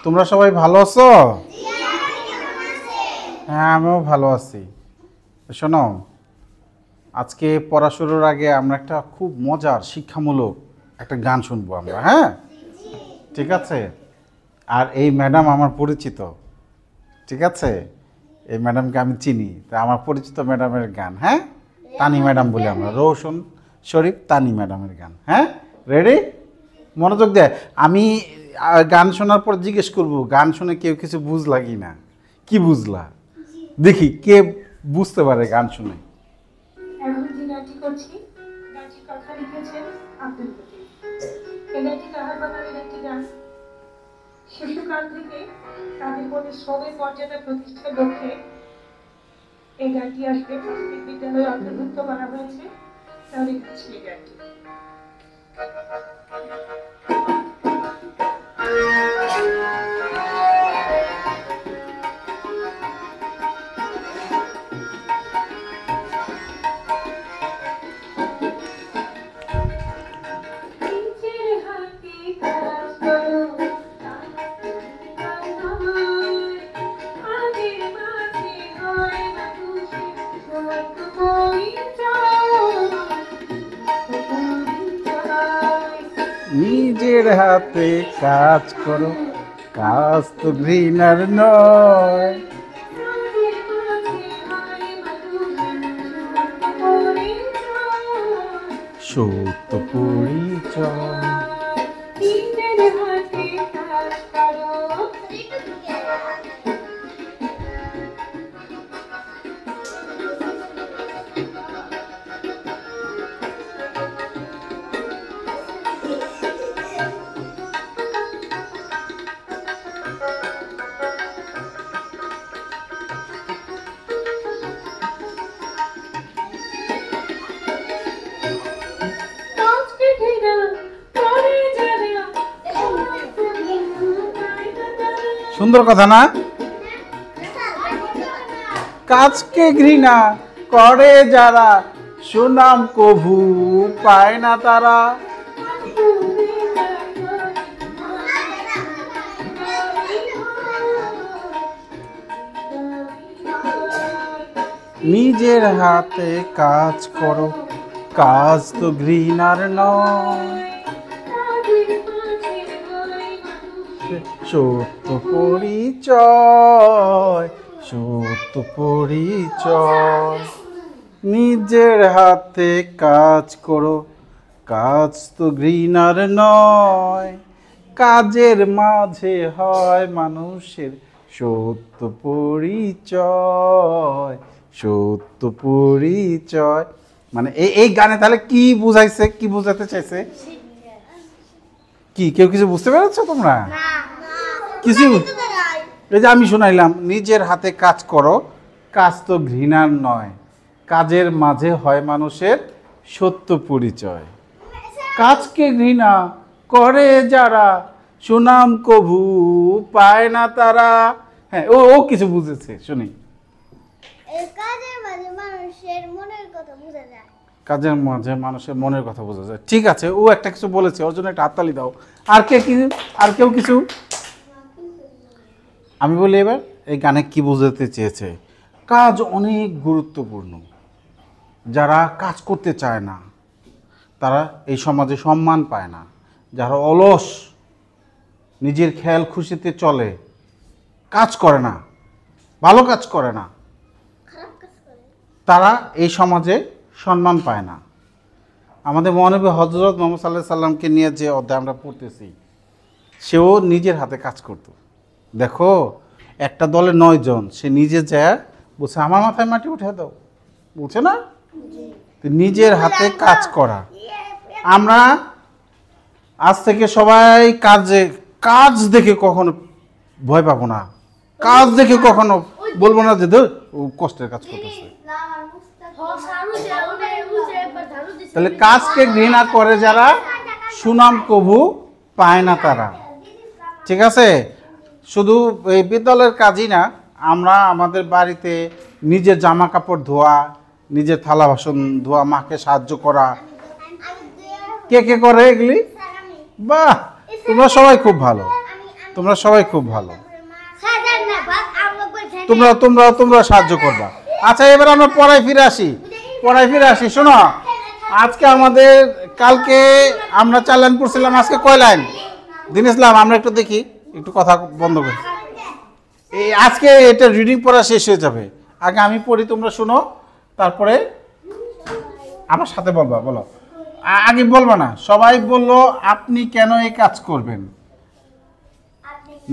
তোমরা সবাই ভালো আছো? হ্যাঁ, আমিও ভালো আছি। শোনো, আজকে পড়া শুরুর আগে আমরা একটা খুব মজার শিক্ষামূলক একটা গান শুনবো আমরা, হ্যাঁ? ঠিক আছে। আর এই ম্যাডাম আমার পরিচিত, ঠিক আছে? এই ম্যাডামকে আমি চিনি, তা আমার পরিচিত ম্যাডামের গান, হ্যাঁ? তানি ম্যাডাম বলি আমরা, রৌশন শরীফ তানি ম্যাডামের গান, হ্যাঁ? রেডি? মনোযোগ দেয়। আমি গান শোনার পর জিজ্ঞেস করব, গান শুনে কেউ কিছু বুঝলা কি না, কি বুঝলা, দেখি কে বুঝতে পারে গান শুনে। এখন যে গানটি করছি, গানটির কথা লিখেছেন আব্দুল লতিফ। এই গানটি তাহার বানানের একটি গান। শিশুকাল থেকে তাদের মনে শ্রমের মর্যাদা প্রতিষ্ঠার লক্ষ্যে এই গানটি আসবে প্রাথমিক বিদ্যালয়ে অন্তর্ভুক্ত করা হয়েছে। তাহলে লিখেছি এই গানটি। নিজের হাতে কাজ করো, কাজ তো ঘৃণার নয়। সত্য পরিচয়। সুন্দর কথা না? কাজকে ঘৃণা করে যারা, সুনাম কভু পায় না তারা। নিজের হাতে কাজ করো, কাজ তো ঘৃণার নয়। সত্য পরিচয়, সত্য পরিচয়। নিজের হাতে কাজ করো, কাজ তো ঘৃণার নয়। কাজের মাঝে হয় মানুষের সত্য পরিচয়, সত্য পরিচয়। মানে এই গানে তাহলে কি বুঝাইছে, কি বুঝাতে চাইছে? কি কেউ কিছু বুঝতে পেরেছো তোমরা? কিছু? এই যে আমি শোনাইলাম, নিজের হাতে কাজ করো, কাজ তো ঘৃণার নয়। কাজের মাঝে হয় মানুষের সত্য পরিচয়। কাজকে ঘৃণা করে যারা, সুনাম কভু পায় না তারা। হ্যাঁ, ও ও কিছু বুঝেছে, শুনি। কাজের মাঝে মানুষের মনের কথা বোঝা যায়। কাজের মাঝে মানুষের মনের কথা বোঝা যায়। ঠিক আছে, ও একটা কিছু বলেছে, ওর জন্য একটা হাততালি দাও। আর কে কি, আর কেউ কিছু? আমি বলি এবার এই গানে কি বোঝাতে চেয়েছে। কাজ অনেক গুরুত্বপূর্ণ। যারা কাজ করতে চায় না তারা এই সমাজে সম্মান পায় না। যারা অলস, নিজের খেয়াল খুশিতে চলে, কাজ করে না, ভালো কাজ করে না, তারা এই সমাজে সম্মান পায় না। আমাদের মহানবী হযরত মুহাম্মদ সাল্লাল্লাহু আলাইহি সাল্লামকে নিয়ে যে অধ্যায় আমরা পড়তেছি, সেও নিজের হাতে কাজ করত। দেখো, একটা দলে 9 জন, সে নিজে যায় বলছে আমার মাথায় মাটি উঠে দাও, বলছে না? নিজের হাতে কাজ করা। আমরা আজ থেকে সবাই কাজ দেখে কখনো ভয় পাবো না, কাজ দেখে কখনো বলবো না যে ও কষ্টের কাজ করতেছে। তাহলে কাজকে ঘৃণা করে যারা, সুনাম কভু পায় না তারা। ঠিক আছে? শুধু এই বিদ্যালয়ের কাজই না, আমরা আমাদের বাড়িতে নিজের জামা কাপড় ধোয়া, নিজের থালা বাসন ধোয়া, মাকে সাহায্য করা, কে কে করে এগুলি? বাহ, তোমরা সবাই খুব ভালো। তোমরা সবাই খুব ভালো। খাজার না বাপ আমরা বলছেন তোমরা সাহায্য করবা। আচ্ছা, এবার আমরা পড়ায় ফিরে আসি। শোনো, আজকে আমাদের কালকে আমরা 4 লাইন পড়ছিলাম, আজকে কয় লাইন? দিন ইসলাম, আমরা একটু দেখি, একটু কথা বন্ধ করি। এই আজকে এটা রিডিং পড়া শেষ হয়ে যাবে। আগে আমি পড়ি, তোমরা শোনো, তারপরে আমার সাথে বলবা। বলো, আগে বলবা না। সবাই বললো আপনি কেন এই কাজ করবেন?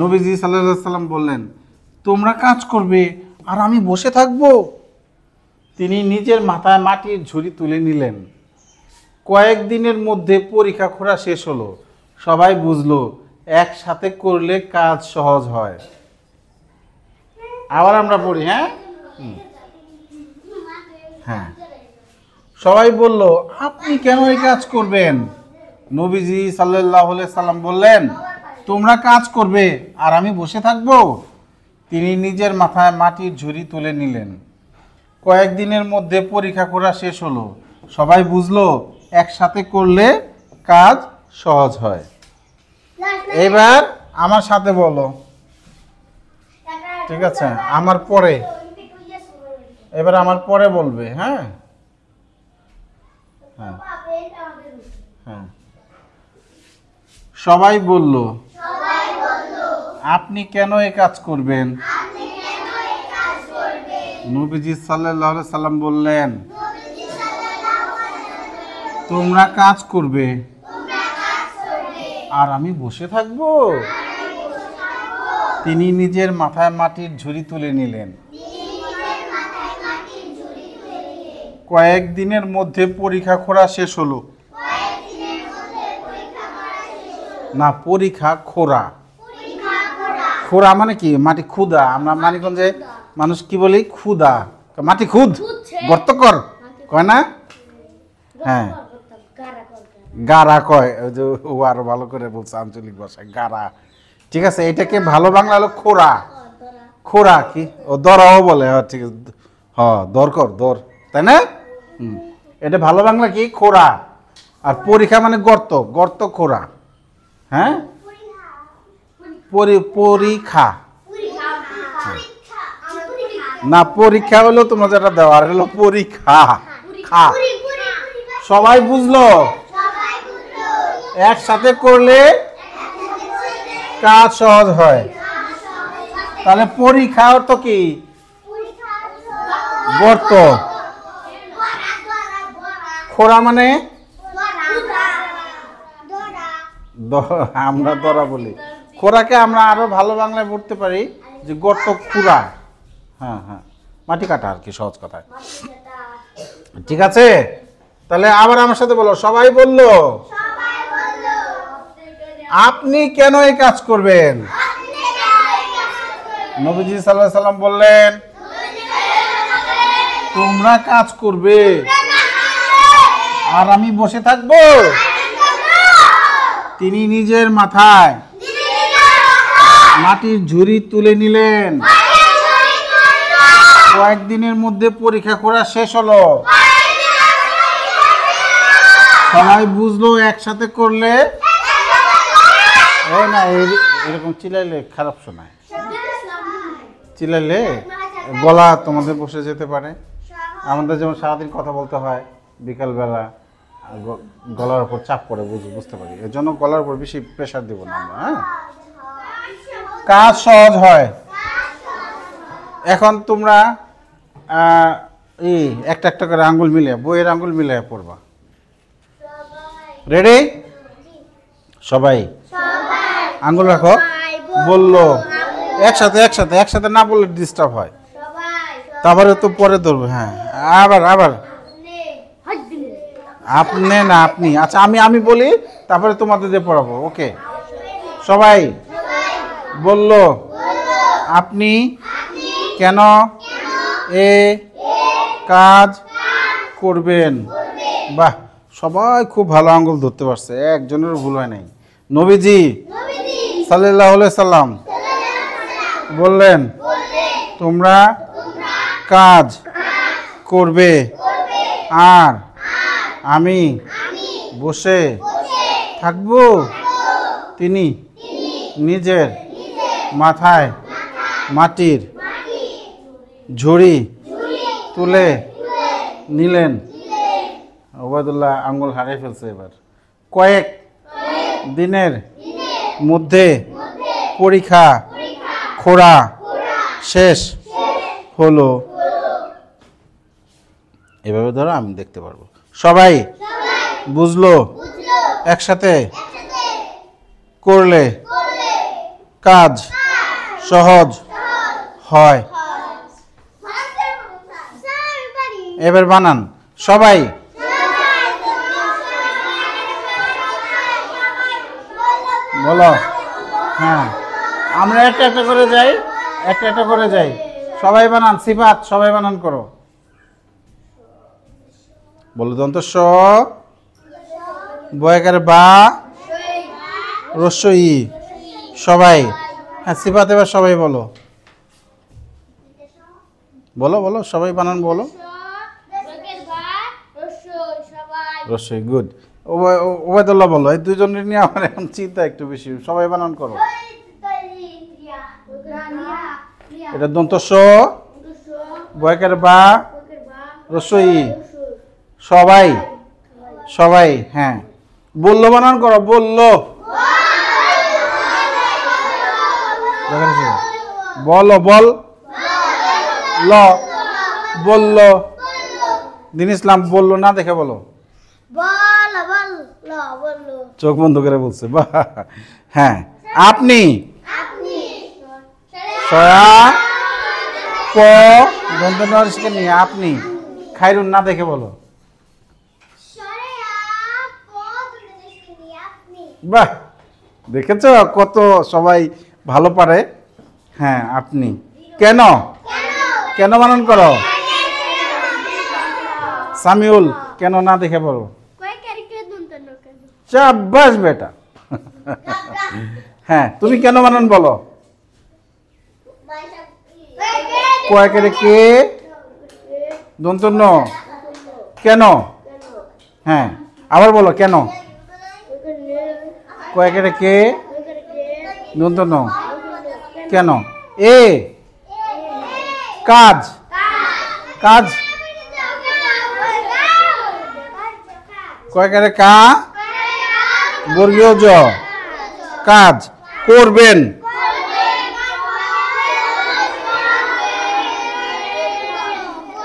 নবীজি সাল্লাল্লাহু আলাইহি সাল্লাম বললেন, তোমরা কাজ করবে আর আমি বসে থাকবো। তিনি নিজের মাথায় মাটির ঝুড়ি তুলে নিলেন। কয়েকদিনের মধ্যে পরীক্ষা খোঁড়া শেষ হলো। সবাই বুঝলো একসাথে করলে কাজ সহজ হয়। আবার আমরা পড়ি। হ্যাঁ, সবাই বলল আপনি কেন এই কাজ করবেন? নবীজি সাল্লাল্লাহু আলাইহি সাল্লাম বললেন, তোমরা কাজ করবে আর আমি বসে থাকবো। তিনি নিজের মাথায় মাটির ঝুড়ি তুলে নিলেন। কয়েকদিনের মধ্যে পরীক্ষা করা শেষ হলো। সবাই বুঝলো একসাথে করলে কাজ সহজ হয়। এবার আমার সাথে বলো, ঠিক আছে? আমার পরে, এবার আমার পরে বলবে। হ্যাঁ, সবাই বলল আপনি কেন এই কাজ করবেন? নবীজি সাল্লাল্লাহু আলাইহি সাল্লাম বললেন, তোমরা কাজ করবে আর আমি বসে থাকবো। তিনি নিজের মাথায় মাটির ঝুড়ি তুলে নিলেন। কয়েকদিনের মধ্যে পরীক্ষা খোঁড়া শেষ হলো। না, পরীক্ষা খোঁড়া। খোঁড়া মানে কি? মাটি খুদা। আমরা মানিকগঞ্জে মানুষ কি বলি? খুদা। মাটি খুদ, গর্ত কর কয় না? হ্যাঁ, গাড়া কয়। ওই যে ও আরো ভালো করে বলছে আঞ্চলিক ভাষায়, গাড়া। ঠিক আছে, এটাকে ভালো বাংলা হলো খোঁড়া। খোঁড়া কি? ও দরাও বলে। ঠিক আছে, দরকর দর, তাই না? এটা ভালো বাংলা কি? খোঁড়া। আর পরীক্ষা মানে গর্ত, গর্ত খোঁড়া। হ্যাঁ, পরীক্ষা না, পরীক্ষা হলো তোমরা যেটা দেওয়া, আর হলো পরীক্ষা। খা। সবাই বুঝলো একসাথে করলে কাজ সহজ হয়। তাহলে পরীক্ষা অর্থ কি? গর্ত। খোঁড়া মানে আমরা দরা বলি। খোঁড়াকে আমরা আরো ভালো বাংলায় বলতে পারি যে গর্ত খুঁড়া। হ্যাঁ, মাটি কাটা আর কি, সহজ কথায়। ঠিক আছে, তাহলে আবার আমার সাথে বলো। সবাই বলল আপনি কেন এই কাজ করবেন? নবীজি সাল্লাল্লাহু আলাইহি সাল্লাম বললেন, তোমরা কাজ করবে আর আমি বসে থাকবো। তিনি নিজের মাথায় মাটির ঝুড়ি তুলে নিলেন। কয়েকদিনের মধ্যে পরীক্ষা করা শেষ হলো। সবাই বুঝলো একসাথে করলে। না, এরকম চিল্লাইলে খারাপ শোনায়। চিল্লাইলে গলা তোমাদের বসে যেতে পারে। আমাদের যেমন সারাদিন কথা বলতে হয়, বিকালবেলা গলার উপর চাপ পড়ে, বুঝতে পারি। এর জন্য গলার উপর বেশি প্রেশার দেব না আমরা। হ্যাঁ, কাজ সহজ হয়। এখন তোমরা একটা একটা করে আঙ্গুল মিলিয়ে, বইয়ের আঙ্গুল মিলিয়ে পড়বা। রেডি? সবাই আঙ্গুল রাখো। বললো একসাথে একসাথে একসাথে না বললে ডিস্টার্ব হয়। তারপরে তো পরে ধরবে। হ্যাঁ, আবার আপনি না, আপনি। আচ্ছা, আমি বলি, তারপরে তোমাদের দিয়ে পড়াবো। ওকে, সবাই বলল আপনি কেন এ কাজ করবেন? বাহ, সবাই খুব ভালো আঙ্গুল ধরতে পারছে, একজনের ভুল হয় নাই। নবীজি সাল্লাল্লাহু আলাইহি সাল্লাম বললেন, তোমরা কাজ করবে আর আমি বসে থাকবো। তিনি নিজের মাথায় মাটির ঝুড়ি তুলে নিলেন। ওবায়দুল্লাহ আঙ্গুল হারিয়ে ফেলছে এবার। কয়েক দিনের মধ্যে পরীক্ষা খোড়া শেষ হলো। এভাবে ধরো আমি দেখতে পারবো। সবাই বুঝলো একসাথে করলে কাজ সহজ হয়। এবার বানান সবাই। বলো। হ্যাঁ আমরা একটা একটা করে যাই, একটা একটা করে যাই। সবাই বানান সিফাত, সবাই বানান করো। বলো দন্ত স, বয়কার বা, রস্যই ই। সবাই। হ্যাঁ সিফাত এবার সবাই বলো। বলো বলো সবাই বানান বলো। রস্যই গুড। ওবায়দুল্লাহ বলো। এই দুজনের নিয়ে আমার এখন চিন্তা একটু বেশি। সবাই বানান করো। এটা দন্ত স, বয়কার বা, রস্যই ই। সবাই সবাই। হ্যাঁ বললো বানান করো। বললো বলো বল ল বললো। দিন ইসলাম বললো না দেখে বলো। চোখ বন্ধ করে বলছে বাহ। হ্যাঁ আপনি সয়া প দন্ত নরিশকে নিয়ে আপনি। খাইরুন না দেখে বলো। বাহ দেখেছ কত সবাই ভালো পারে। হ্যাঁ আপনি। কেন কেন বানান করো। সামিউল কেন না দেখে বলো। চাবাস বেটা। হ্যাঁ তুমি কেন বানান বলো। কয়েকের কে দন্ত ন কেন। হ্যাঁ আবার বলো কেন। কয়েকের কে দন্ত ন কেন। এ কাজ কাজ। কয়েকের কা বর্গীয় জ কাজ করবেন।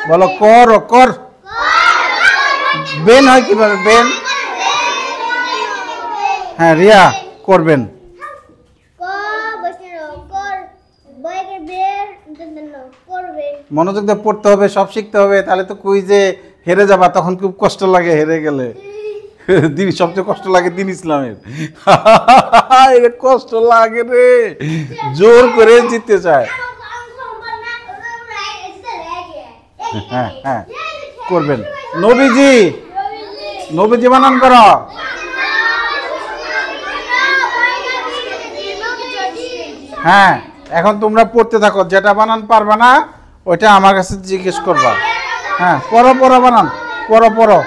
বলো কর কর। বেন হয় কিভাবে বেন। হ্যাঁ রিয়া করবেন। মনোযোগ দিয়ে পড়তে হবে, সব শিখতে হবে, তাহলে তো কুইজে হেরে যাবা, তখন খুব কষ্ট লাগে হেরে গেলে। দিন সবচেয়ে কষ্ট লাগে দিন ইসলামের। এটা কষ্ট লাগে রে, জোর করে জিততে চায়। হ্যাঁ হ্যাঁ করবেন। নবীজি নবীজি বানান করো। হ্যাঁ এখন তোমরা পড়তে থাকো, যেটা বানান পারবা না ওইটা আমার কাছে জিজ্ঞেস করবা। হ্যাঁ পড়ো পড়ো বানান, পড়ো পড়ো।